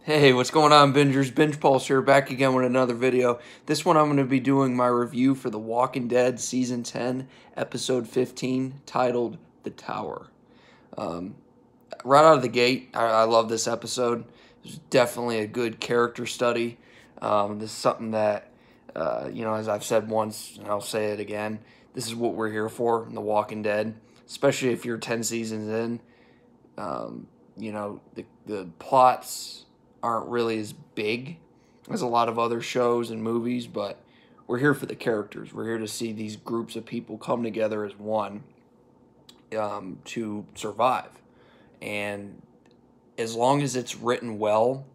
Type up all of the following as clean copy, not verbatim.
Hey, what's going on, Bingers? Binge Pulse here, back again with another video. This one I'm going to be doing my review for The Walking Dead Season 10, Episode 15, titled The Tower. Um, right out of the gate, I love this episode. It's definitely a good character study. This is something that, as I've said once, and I'll say it again, this is what we're here for in The Walking Dead, especially if you're 10 seasons in. The plots aren't really as big as a lot of other shows and movies, but we're here for the characters. We're here to see these groups of people come together as one to survive. And as long as it's written well,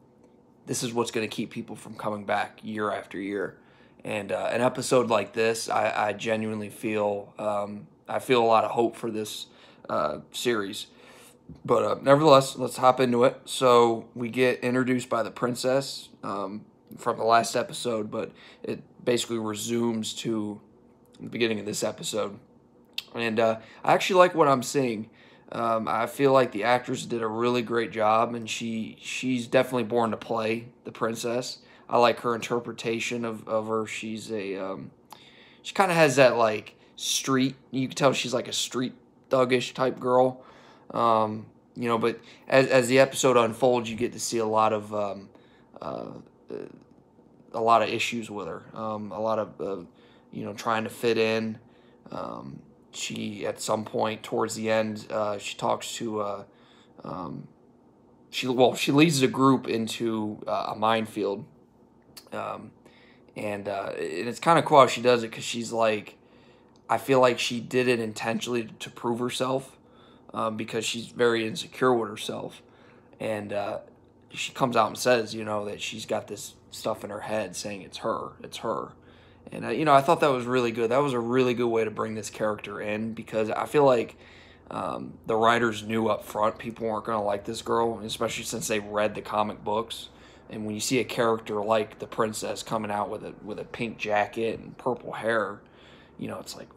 this is what's going to keep people from coming back year after year. And an episode like this, I genuinely feel I feel a lot of hope for this series. But nevertheless, let's hop into it. So we get introduced by the princess from the last episode, but it basically resumes to the beginning of this episode. And I actually like what I'm seeing. I feel like the actress did a really great job, and she's definitely born to play the princess. I like her interpretation of her. She kind of has that like street. You can tell she's like a street thuggish type girl. But as the episode unfolds, you get to see uh, a lot of issues with her. A lot of trying to fit in. She at some point towards the end, she talks to she leads the group into a minefield, um, and it's kind of cool how she does it because she's like, I feel like she did it intentionally to prove herself, because she's very insecure with herself, and she comes out and says, that she's got this stuff in her head saying it's her. And I thought that was really good. That was a really good way to bring this character in because I feel like the writers knew up front people weren't going to like this girl, especially since they read the comic books. And when you see a character like the princess coming out with a pink jacket and purple hair, it's like,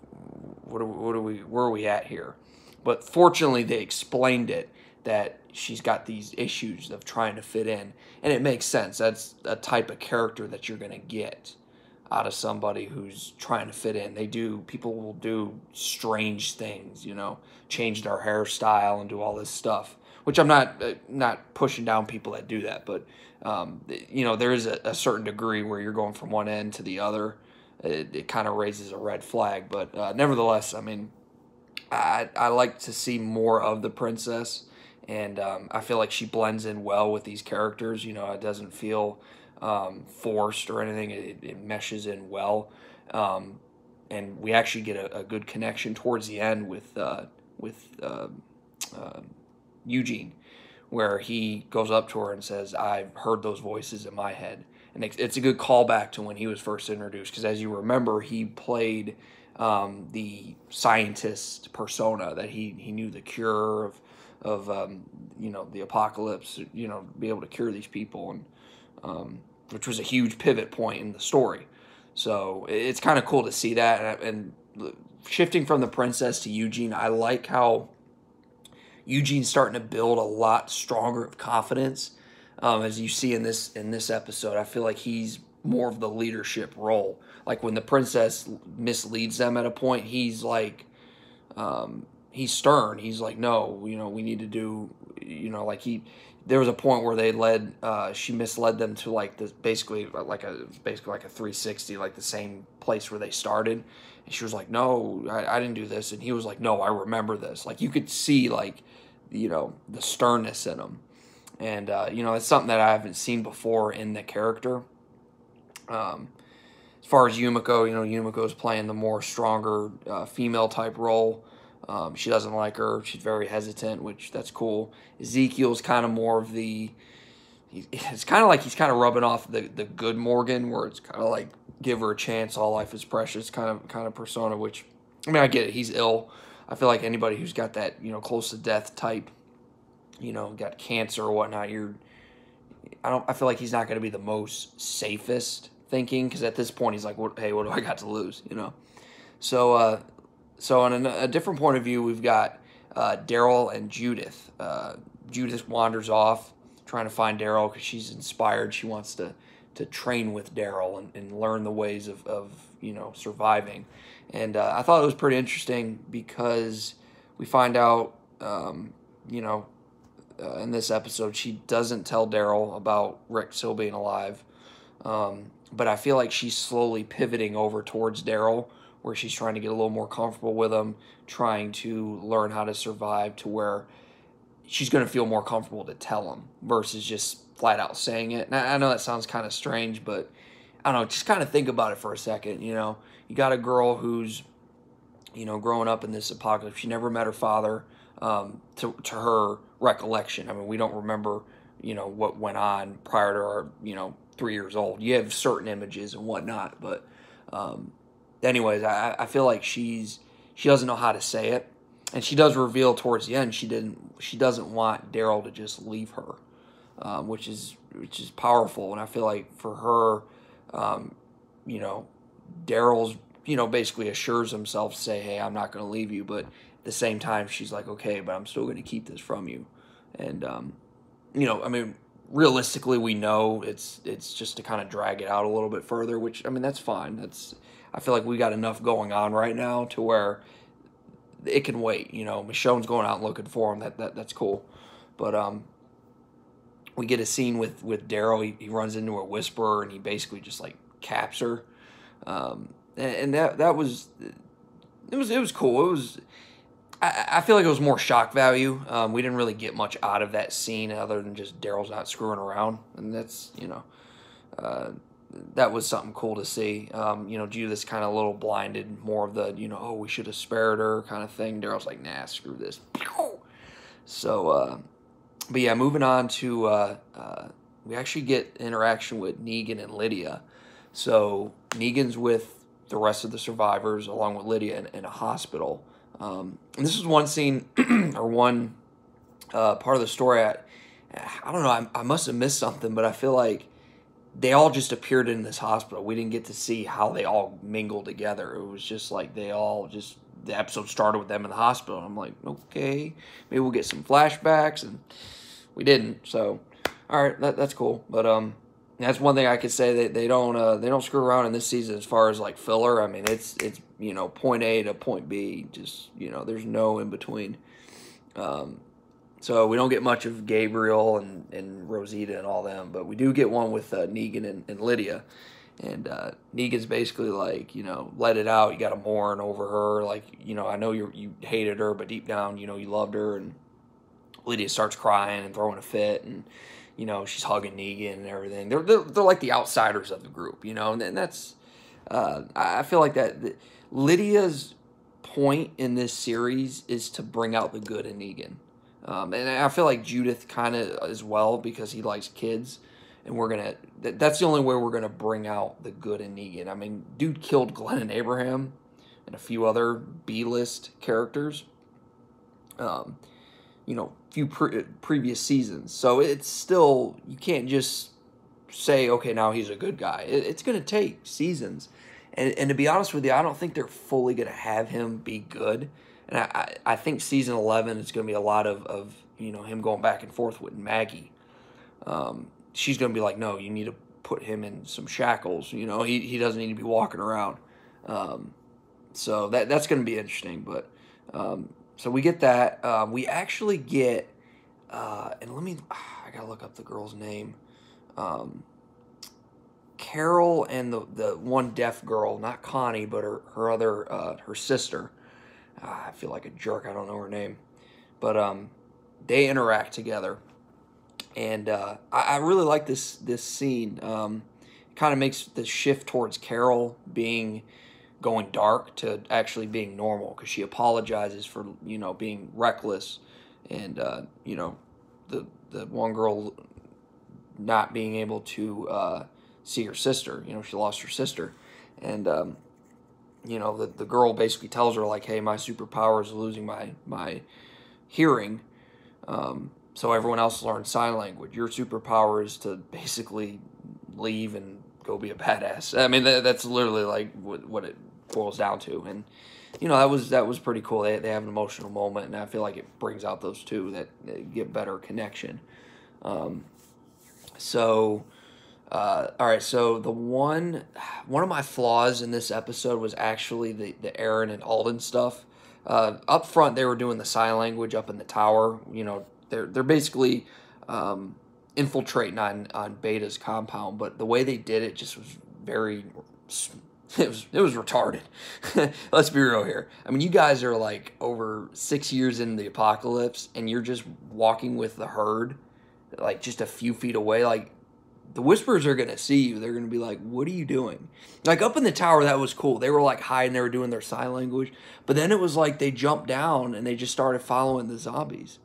where are we at here? But fortunately, they explained it that she's got these issues of trying to fit in, and it makes sense. That's a type of character that you're going to get out of somebody who's trying to fit in. People will do strange things, change their hairstyle and do all this stuff, which I'm not pushing down people that do that, but there is a certain degree where you're going from one end to the other. It kind of raises a red flag, but nevertheless, I mean, I like to see more of the princess, and I feel like she blends in well with these characters. It doesn't feel forced or anything. It meshes in well, and we actually get a good connection towards the end with Eugene, where he goes up to her and says, "I've heard those voices in my head." And it's a good callback to when he was first introduced, because as you remember, he played the scientist persona that he knew the cure of the apocalypse, be able to cure these people, and which was a huge pivot point in the story. So it's kind of cool to see that. And shifting from the princess to Eugene, I like how Eugene's starting to build a lot stronger of confidence, as you see in this episode. I feel like he's more of the leadership role. Like when the princess misleads them at a point, he's like, he's stern. He's like, no, we need to do, like there was a point where she misled them to like this, basically like a 360, like the same place where they started. And she was like, no, I didn't do this. And he was like, no, I remember this. Like you could see like, the sternness in him. And, it's something that I haven't seen before in the character. As far as Yumiko, Yumiko's playing the more stronger female type role. She doesn't like her. She's very hesitant, which that's cool. Ezekiel's kind of more of it's kind of like he's kind of rubbing off the good Morgan, where it's kind of like give her a chance, all life is precious kind of persona, which, I mean, I get it. He's ill. I feel like anybody who's got that, close to death type, got cancer or whatnot, I feel like he's not going to be the most safest thinking, because at this point he's like, hey, what do I got to lose, So, on a different point of view, we've got Daryl and Judith. Judith wanders off, trying to find Daryl because she's inspired. She wants to train with Daryl and learn the ways of surviving. And I thought it was pretty interesting because we find out, in this episode, she doesn't tell Daryl about Rick still being alive. But I feel like she's slowly pivoting over towards Daryl, where she's trying to get a little more comfortable with him, trying to learn how to survive to where she's going to feel more comfortable to tell him versus just flat out saying it. And I know that sounds kind of strange, but I don't know, just kind of think about it for a second. You got a girl who's, growing up in this apocalypse. She never met her father, to her recollection. I mean, we don't remember, what went on prior to her, 3 years old. You have certain images and whatnot, but anyways, I feel like she doesn't know how to say it, and she does reveal towards the end she doesn't want Daryl to just leave her, which is powerful. And I feel like for her, Daryl's basically assures himself to say, hey, I'm not going to leave you, but at the same time she's like, okay, but I'm still going to keep this from you. And I mean, realistically, we know it's just to kind of drag it out a little bit further, which, I mean, that's fine. I feel like we got enough going on right now to where it can wait. Michonne's going out and looking for him. That's cool. But we get a scene with Daryl. He runs into a whisperer and he basically just like caps her. And that was cool. It was. I feel like it was more shock value. We didn't really get much out of that scene other than just Daryl's not screwing around, and that's that was something cool to see. Judith's kind of a little blinded, more of the oh, we should have spared her kind of thing. Daryl's like, nah, screw this. So, but yeah, moving on to we actually get interaction with Negan and Lydia. So Negan's with the rest of the survivors along with Lydia in a hospital. And this is one scene or one part of the story. I don't know. I must have missed something, but I feel like they all just appeared in this hospital. We didn't get to see how they all mingled together. It was just like the episode started with them in the hospital. And I'm like, okay, maybe we'll get some flashbacks, and we didn't. So, all right, that's cool. But that's one thing I could say that they don't screw around in this season as far as like filler. I mean, it's point A to point B. Just there's no in between. So we don't get much of Gabriel and Rosita and all them, but we do get one with Negan and Lydia. And Negan's basically like, let it out. You got to mourn over her. Like, I know you hated her, but deep down, you loved her. And Lydia starts crying and throwing a fit, and she's hugging Negan and everything. They're like the outsiders of the group, and that's I feel like that Lydia's point in this series is to bring out the good in Negan. And I feel like Judith kind of as well, because he likes kids, and that's the only way we're going to bring out the good in Negan. I mean, dude killed Glenn and Abraham and a few other B-list characters, few previous seasons. So it's still, you can't just say, okay, now he's a good guy. It's going to take seasons. And to be honest with you, I don't think they're fully going to have him be good. And I think season 11 is going to be a lot of him going back and forth with Maggie. She's going to be like, no, you need to put him in some shackles. He doesn't need to be walking around. So that's going to be interesting. But so we get that. We actually get, and I got to look up the girl's name. Carol and the one deaf girl, not Connie, but her other, her sister. I feel like a jerk. I don't know her name. But they interact together. And I really like this scene. Kind of makes the shift towards Carol going dark to actually being normal, because she apologizes for being reckless, and the one girl not being able to see her sister. She lost her sister, and the girl basically tells her like, hey, my superpower is losing my hearing, so everyone else learns sign language. Your superpower is to basically leave and go be a badass. I mean, that's literally like what it boils down to. And that was pretty cool. They have an emotional moment, and I feel like it brings out those two that get better connection. So, all right. So the one of my flaws in this episode was actually the Aaron and Alden stuff. Up front, they were doing the sign language up in the tower. You know, they're basically infiltrating on Beta's compound, but the way they did it just was very. It was retarded. Let's be real here. I mean, you guys are like over 6 years in the apocalypse, and you're just walking with the herd, like just a few feet away. Like the Whisperers are gonna see you. They're gonna be like, "What are you doing?" Like up in the tower, that was cool. They were like hiding. They were doing their sign language. But then it was like they jumped down and they just started following the zombies.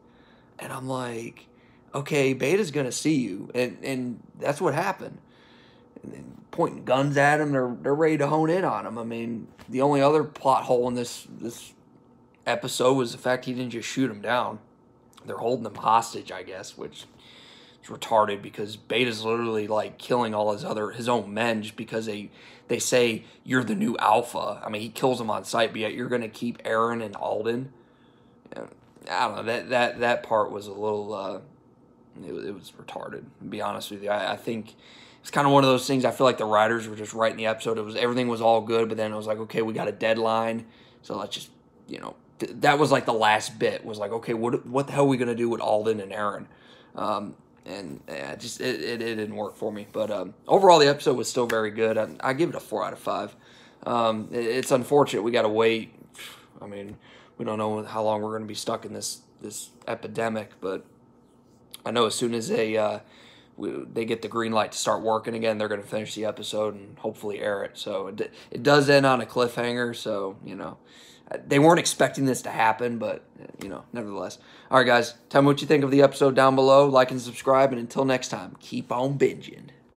And I'm like, okay, Beta's gonna see you, and that's what happened. And then pointing guns at him, they're ready to hone in on him. I mean, the only other plot hole in this episode was the fact he didn't just shoot him down. They're holding him hostage, I guess, which is retarded because Beta's literally like killing all his own men just because they say you're the new alpha. I mean, he kills them on sight, but yet you're gonna keep Aaron and Alden. I don't know, that part was a little it was retarded, to be honest with you. I think it's kind of one of those things. I feel like the writers were just writing the episode. Everything was all good, but then it was like, okay, we got a deadline, so let's just, that was like the last bit. Was like, okay, what the hell are we gonna do with Alden and Aaron? And yeah, just it didn't work for me. But overall, the episode was still very good. I give it a 4 out of 5. It's unfortunate we got to wait. I mean, we don't know how long we're going to be stuck in this epidemic, but I know as soon as they get the green light to start working again, they're going to finish the episode and hopefully air it. So it does end on a cliffhanger. So they weren't expecting this to happen, but nevertheless. All right, guys, tell me what you think of the episode down below. Like and subscribe, and until next time, keep on binging.